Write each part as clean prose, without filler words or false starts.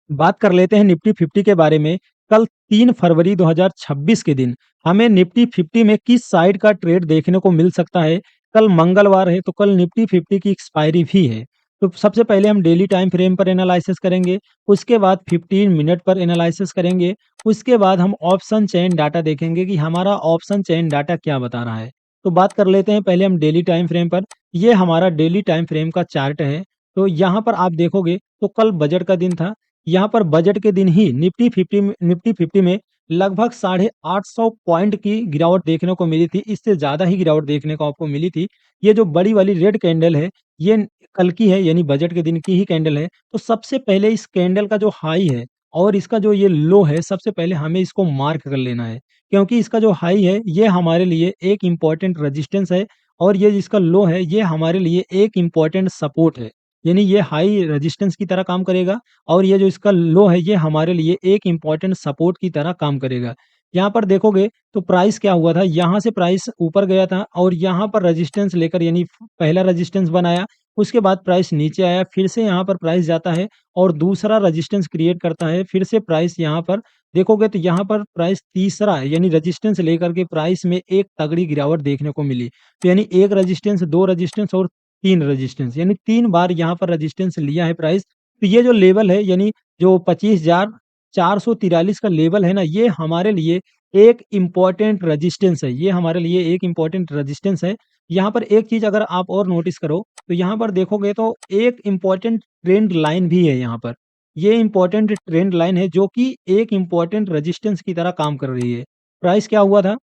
बात कर लेते हैं निफ्टी 50 के बारे में। कल 3 फरवरी 2026 के दिन हमें निफ्टी 50 में किस साइड का ट्रेड देखने को मिल सकता है? कल मंगलवार है, तो कल निफ्टी 50 की एक्सपायरी भी है। तो सबसे पहले हम डेली टाइम फ्रेम पर एनालिसिस करेंगे, उसके बाद 15 मिनट पर एनालिसिस करेंगे, उसके बाद हम ऑप्शन चेन डाटा देखेंगे कि हमारा ऑप्शन चेन डाटा क्या बता रहा है। तो बात कर लेते हैं पहले हम डेली टाइम फ्रेम पर। ये हमारा डेली टाइम फ्रेम का चार्ट है। तो यहाँ पर आप देखोगे तो कल बजट का दिन था। यहाँ पर बजट के दिन ही निफ्टी 50 में लगभग 850 पॉइंट की गिरावट देखने को मिली थी। इससे ज़्यादा ही गिरावट देखने को आपको मिली थी। ये जो बड़ी वाली रेड कैंडल है, ये कल की है, यानी बजट के दिन की ही कैंडल है। तो सबसे पहले इस कैंडल का जो हाई है और इसका जो ये लो है, सबसे पहले हमें इसको मार्क कर लेना है। क्योंकि इसका जो हाई है, ये हमारे लिए एक इम्पोर्टेंट रेजिस्टेंस है और ये जिसका लो है, ये हमारे लिए एक इम्पोर्टेंट सपोर्ट है। यानी ये हाई रेजिस्टेंस की तरह काम करेगा और ये जो इसका लो है, ये हमारे लिए एक इम्पोर्टेंट सपोर्ट की तरह काम करेगा। यहाँ पर देखोगे तो प्राइस क्या हुआ था, यहाँ से प्राइस ऊपर गया था और यहाँ पर रेजिस्टेंस लेकर, यानी पहला रेजिस्टेंस बनाया, उसके बाद प्राइस नीचे आया, फिर से यहाँ पर प्राइस जाता है और दूसरा रेजिस्टेंस क्रिएट करता है, फिर से प्राइस यहाँ पर देखोगे तो यहाँ पर प्राइस तीसरा यानी रेजिस्टेंस लेकर के प्राइस में एक तगड़ी गिरावट देखने को मिली। तो यानी एक रेजिस्टेंस, दो रेजिस्टेंस और 3 रेजिस्टेंस, यानी 3 बार यहाँ पर रेजिस्टेंस लिया है प्राइस। तो ये जो लेवल है, यानी जो 25,443 का लेवल है ना, ये हमारे लिए एक इम्पोर्टेंट रेजिस्टेंस है। ये हमारे लिए एक इम्पोर्टेंट रेजिस्टेंस है। यहाँ पर एक चीज़ अगर आप और नोटिस करो, तो यहाँ पर देखोगे तो एक इम्पोर्टेंट ट्रेंड लाइन भी है यहाँ पर। ये इम्पोर्टेंट ट्रेंड लाइन है जो कि एक इम्पोर्टेंट रेजिस्टेंस की तरह काम कर रही है। प्राइस क्या हुआ था?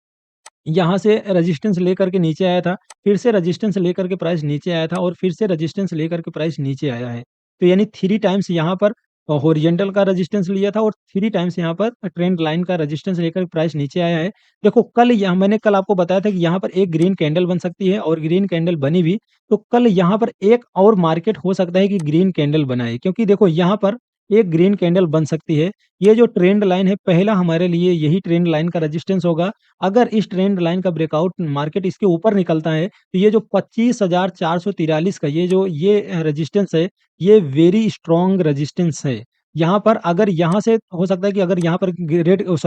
यहाँ से रेजिस्टेंस लेकर के नीचे आया था, फिर से रेजिस्टेंस लेकर के प्राइस नीचे आया था और फिर से रेजिस्टेंस लेकर के प्राइस नीचे आया है। तो यानी 3 टाइम्स यहाँ पर हॉरिजॉन्टल का रेजिस्टेंस लिया था और 3 टाइम्स यहाँ पर ट्रेंड लाइन का रेजिस्टेंस लेकर प्राइस नीचे आया है। देखो कल यहाँ मैंने कल आपको बताया था कि यहाँ पर एक ग्रीन कैंडल बन सकती है और ग्रीन कैंडल बनी भी, तो कल यहाँ पर एक और मार्केट हो सकता है कि ग्रीन कैंडल बनाए, क्योंकि देखो यहाँ पर एक ग्रीन कैंडल बन सकती है। ये जो ट्रेंड लाइन है, पहला हमारे लिए यही ट्रेंड लाइन का रेजिस्टेंस होगा। अगर इस ट्रेंड लाइन का ब्रेकआउट मार्केट इसके ऊपर निकलता है, तो ये जो 25,443 का ये रेजिस्टेंस है, ये वेरी स्ट्रॉन्ग रेजिस्टेंस है। यहाँ पर अगर यहाँ से हो सकता है कि अगर यहाँ पर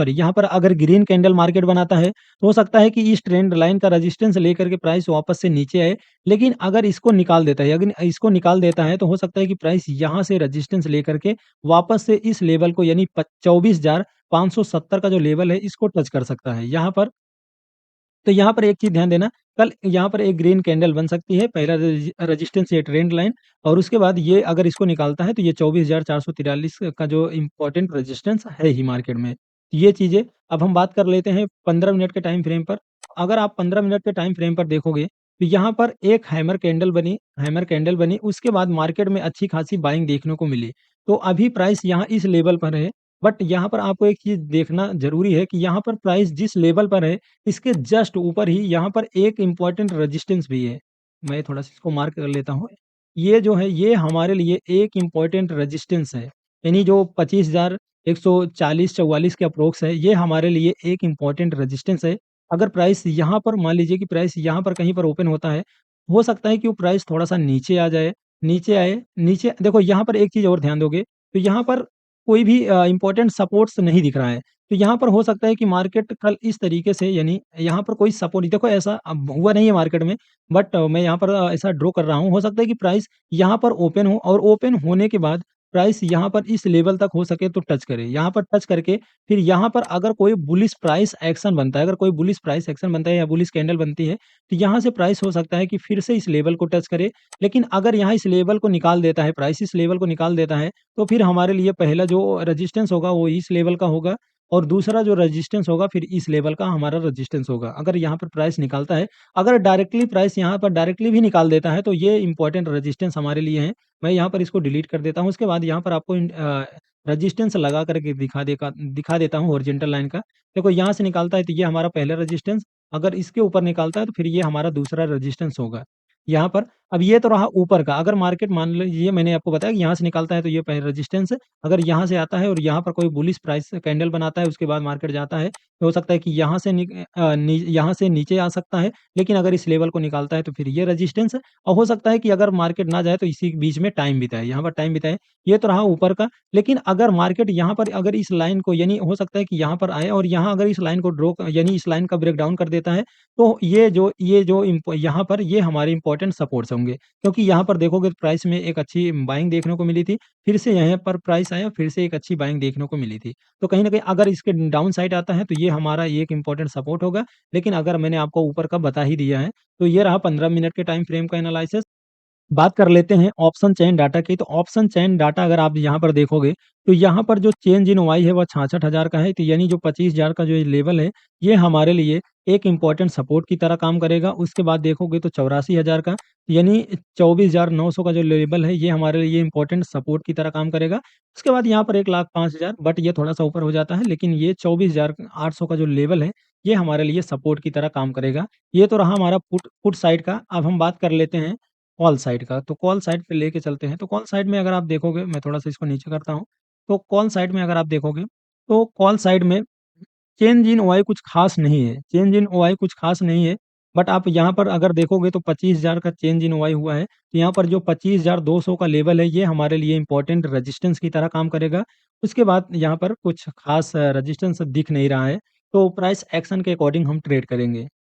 यहाँ पर अगर ग्रीन कैंडल मार्केट बनाता है, तो हो सकता है कि इस ट्रेंड लाइन का रेजिस्टेंस लेकर के प्राइस वापस से नीचे आए। लेकिन अगर इसको निकाल देता है, अगर इसको निकाल देता है, तो हो सकता है कि प्राइस यहाँ से रेजिस्टेंस लेकर के वापस से इस लेवल को, यानी 24,570 का जो लेवल है, इसको टच कर सकता है यहाँ पर। तो यहाँ पर एक चीज़ ध्यान देना, कल यहाँ पर एक ग्रीन कैंडल बन सकती है, पहला रेजिस्टेंस ये ट्रेंड लाइन, और उसके बाद ये अगर इसको निकालता है, तो ये 24,443 का जो इम्पोर्टेंट रेजिस्टेंस है ही मार्केट में। तो ये चीज़ें अब हम बात कर लेते हैं 15 मिनट के टाइम फ्रेम पर। अगर आप 15 मिनट के टाइम फ्रेम पर देखोगे, तो यहाँ पर एक हैमर कैंडल बनी, उसके बाद मार्केट में अच्छी खासी बाइंग देखने को मिली। तो अभी प्राइस यहाँ इस लेवल पर है, बट यहाँ पर आपको एक चीज़ देखना ज़रूरी है कि यहाँ पर प्राइस जिस लेवल पर है, इसके जस्ट ऊपर ही यहाँ पर एक इम्पोर्टेंट रेजिस्टेंस भी है। मैं थोड़ा-सा इसको मार्क कर लेता हूँ। ये जो है, ये हमारे लिए एक इम्पोर्टेंट रेजिस्टेंस है। यानी जो 25,140-44 के अप्रोक्स है, ये हमारे लिए एक इम्पोर्टेंट रेजिस्टेंस है। अगर प्राइस यहाँ पर, मान लीजिए कि प्राइस यहाँ पर कहीं पर ओपन होता है, हो सकता है कि वो प्राइस थोड़ा-सा नीचे आ जाए, नीचे आए, नीचे देखो यहाँ पर एक चीज़ और ध्यान दोगे, तो यहाँ पर कोई भी इम्पोर्टेंट सपोर्ट्स नहीं दिख रहा है। तो यहाँ पर हो सकता है कि मार्केट कल इस तरीके से, यानी यहाँ पर कोई सपोर्ट देखो, ऐसा अब हुआ नहीं है मार्केट में, बट मैं यहाँ पर ऐसा ड्रॉ कर रहा हूँ। हो सकता है कि प्राइस यहाँ पर ओपन हो और ओपन होने के बाद प्राइस यहाँ पर इस लेवल तक हो सके तो टच करे। यहाँ पर टच करके फिर यहाँ पर अगर कोई बुलिश प्राइस एक्शन बनता है, अगर कोई बुलिश प्राइस एक्शन बनता है या बुलिश कैंडल बनती है, तो यहाँ से प्राइस हो सकता है कि फिर से इस लेवल को टच करे। लेकिन अगर यहाँ इस लेवल को निकाल देता है, प्राइस इस लेवल को निकाल देता है, तो फिर हमारे लिए पहला जो रेजिस्टेंस होगा वो इस लेवल का होगा और दूसरा जो रेजिस्टेंस होगा फिर इस लेवल का हमारा रेजिस्टेंस होगा। अगर यहाँ पर प्राइस निकालता है, अगर डायरेक्टली प्राइस यहाँ पर डायरेक्टली भी निकाल देता है, तो ये इंपॉर्टेंट रेजिस्टेंस हमारे लिए है। मैं यहाँ पर इसको डिलीट कर देता हूँ। उसके बाद यहाँ पर आपको रेजिस्टेंस लगा करके दिखा देता हूँ हॉरिजॉन्टल लाइन का। देखो यहाँ से निकालता है तो ये हमारा पहला रेजिस्टेंस, अगर इसके ऊपर निकालता है तो फिर ये हमारा दूसरा रेजिस्टेंस होगा। यहाँ पर अब ये तो रहा ऊपर का, अगर मार्केट मान लीजिए मैंने आपको बताया कि यहाँ से निकलता है तो ये पहले रेजिस्टेंस है, अगर यहाँ से आता है और यहाँ पर कोई बुलिश प्राइस कैंडल बनाता है उसके बाद मार्केट जाता है, तो हो सकता है कि यहाँ से नीचे आ सकता है, लेकिन अगर इस लेवल को निकालता है तो फिर ये रेजिस्टेंस है और हो सकता है कि अगर मार्केट ना जाए तो इसी के बीच में टाइम बिताए, यहाँ पर टाइम बिताए। ये तो रहा ऊपर का, लेकिन अगर मार्केट यहाँ पर अगर इस लाइन को यानी हो सकता है कि यहाँ पर आए और यहाँ अगर इस लाइन को ड्रॉ यानी इस लाइन का ब्रेक डाउन कर देता है, तो यहाँ पर ये हमारे इंपॉर्टेंट सपोर्ट्स होंगे। क्योंकि यहाँ पर देखोगे तो प्राइस में एक अच्छी बाइंग देखने को मिली थी, फिर से यहाँ पर प्राइस आया, फिर से एक अच्छी बाइंग देखने को मिली थी। तो कहीं न कहीं अगर इसके डाउन साइड आता है तो ये हमारा एक इंपॉर्टेंट सपोर्ट होगा, लेकिन अगर मैंने आपको ऊपर का बता ही दिया है, तो ये रहा 15 मिनट के टाइम फ्रेम का एनालिसिस। बात कर लेते हैं ऑप्शन चेन डाटा की, तो ऑप्शन चेन डाटा अगर आप यहाँ पर देखोगे, तो यहाँ पर जो चेंज इन वाई है वह 66,000 का है, तो यानी जो 25,000 का जो ये लेवल है, ये हमारे लिए एक इम्पोर्टेंट सपोर्ट की तरह काम करेगा। उसके बाद देखोगे तो 84,000 का, यानी 24,900 का जो लेवल है, ये हमारे लिए इम्पोर्टेंट सपोर्ट की तरह काम करेगा। उसके बाद यहाँ पर 1,05,000, बट ये थोड़ा-सा ऊपर हो जाता है, लेकिन ये 24,800 का जो लेवल है, ये हमारे लिए सपोर्ट की तरह काम करेगा। ये तो रहा हमारा पुट पुट साइड का। अब हम बात कर लेते हैं कॉल साइड का, तो कॉल साइड पे लेके चलते हैं। तो कॉल साइड में अगर आप देखोगे, मैं थोड़ा-सा इसको नीचे करता हूँ। तो कॉल साइड में अगर आप देखोगे, तो कॉल साइड में चेंज इन ओआई कुछ ख़ास नहीं है, चेंज इन ओआई कुछ ख़ास नहीं है। बट आप यहाँ पर अगर देखोगे तो 25,000 का चेंज इन ओआई हुआ है। तो यहाँ पर जो 25,200 का लेवल है, ये हमारे लिए इम्पोर्टेंट रेजिस्टेंस की तरह काम करेगा। उसके बाद यहाँ पर कुछ ख़ास रेजिस्टेंस दिख नहीं रहा है, तो प्राइस एक्शन के अकॉर्डिंग हम ट्रेड करेंगे।